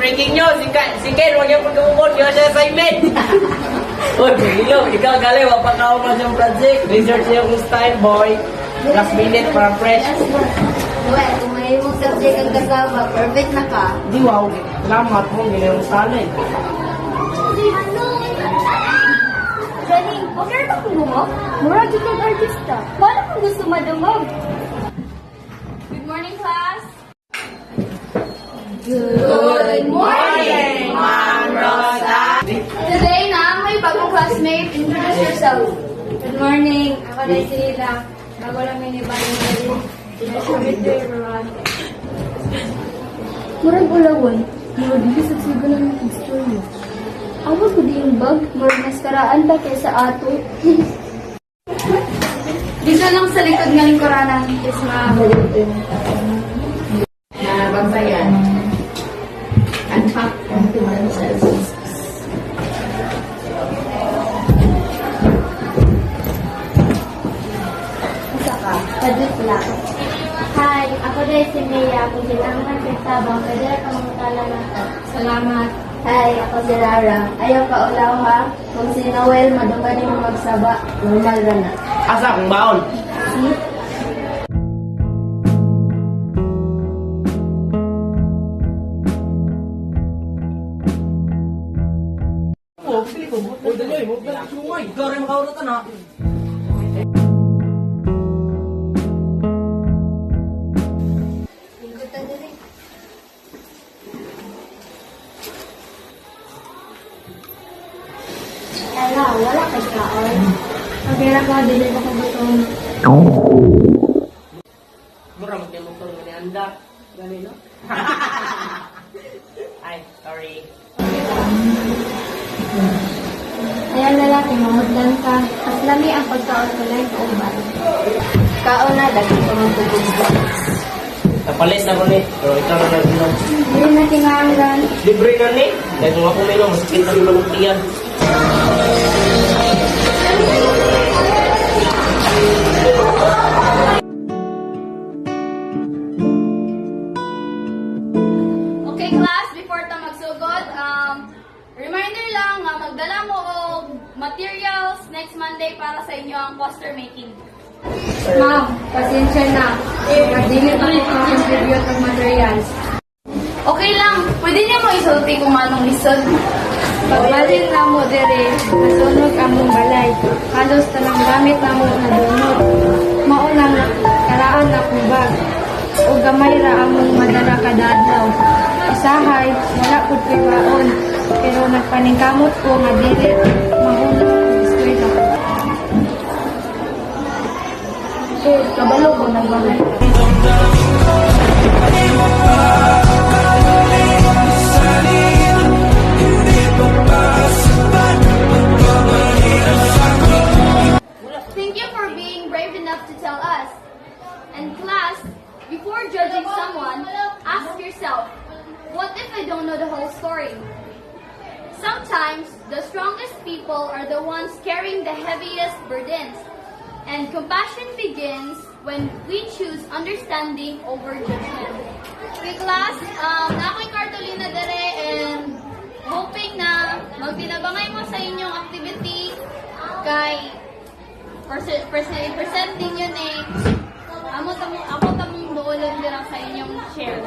breaking news. Si Ken, huwag yung pag-umod. Yung siya assignment. Uy, Pagilo, ikaw galing. Wapakaw pa siyang project. Research niya kung style, boy. Last minute para fresh. Well, kung may mong subject ang kasama, perfect na ka. Di wow. Salamat mo. Ginayong sana eh. Galing, okay ba kung lumok? Mura dito ang artista. Paano kung gusto madumog? Good morning, class! Good morning, Ma'am Rosa! Today na, may bagong classmate. Introduce yourself. Good morning. Ako na si Lila. Bago lang may nibagong galing. Sinasabit ko yung Rowan. Murag ulawan. Murag dito sa sigo ng istorya. Ako ko di yung bag. Murag maskaraan ba kaysa ato? Dito lang sa likod ng lingkuranan is mabalito yung na bantayan. Unpack themselves. Isa ka? Padut lang. Hi, ako din si Mia. Kung kailangan sa tabang, pwede ka mamutala na ito. Salamat. Hi, ako si Rara. Ayaw ka ulaw ha. Kung si Noel, madumani mo magsaba. Normal ra na. Asa akong baon? See? Oh, pili ko. Oh, dali. Huwag na sumay. Ikaw rin makauratan ha. Ala, wala kay kaon. Pagkira ko, dili ko gutom. Mura magkemong ko ng anda. Gani, no? Ay, sorry. Ayan lalaki, mamudlan ka. At lami ang pagkaon ko lang kauban. Kaon na, daging ko magtutugod. Napalis na ko ni. Pero ikaw na nag-inom. Hindi na kinahanglan. Libre na ni. Dahil kung ako may masakit na yung tiyan. Okay class, before ta magsugod, reminder lang nga magdala mo og materials next Monday para sa inyo ang poster making. Ma'am, pasensya na. Madili pa ko contribute ng materials. Okay lang, pwede niyo mo isulti kung anong lisod. Pagbalin na mo dire, nasunog ang mong balay. Halos talang gamit na mo na dunod. Maunang karaan na kong bag. O gamay ra among madala kada adlaw. Usahay, wala pud ko'y waon. Pero nagpaningkamot ko nga dili mahunong ang eskwela. Kabalo ko nagbalay. Thank you for being brave enough to tell us. And class, before judging someone, ask yourself, what if I don't know the whole story? Sometimes, the strongest people are the ones carrying the heaviest burdens. And compassion begins when we choose understanding over judgment. Okay, class, na ako'y Cartolina dere and hoping na magtinabangay mo sa inyong activity kay presenting yun eh. Ako tamong doon din sa inyong share.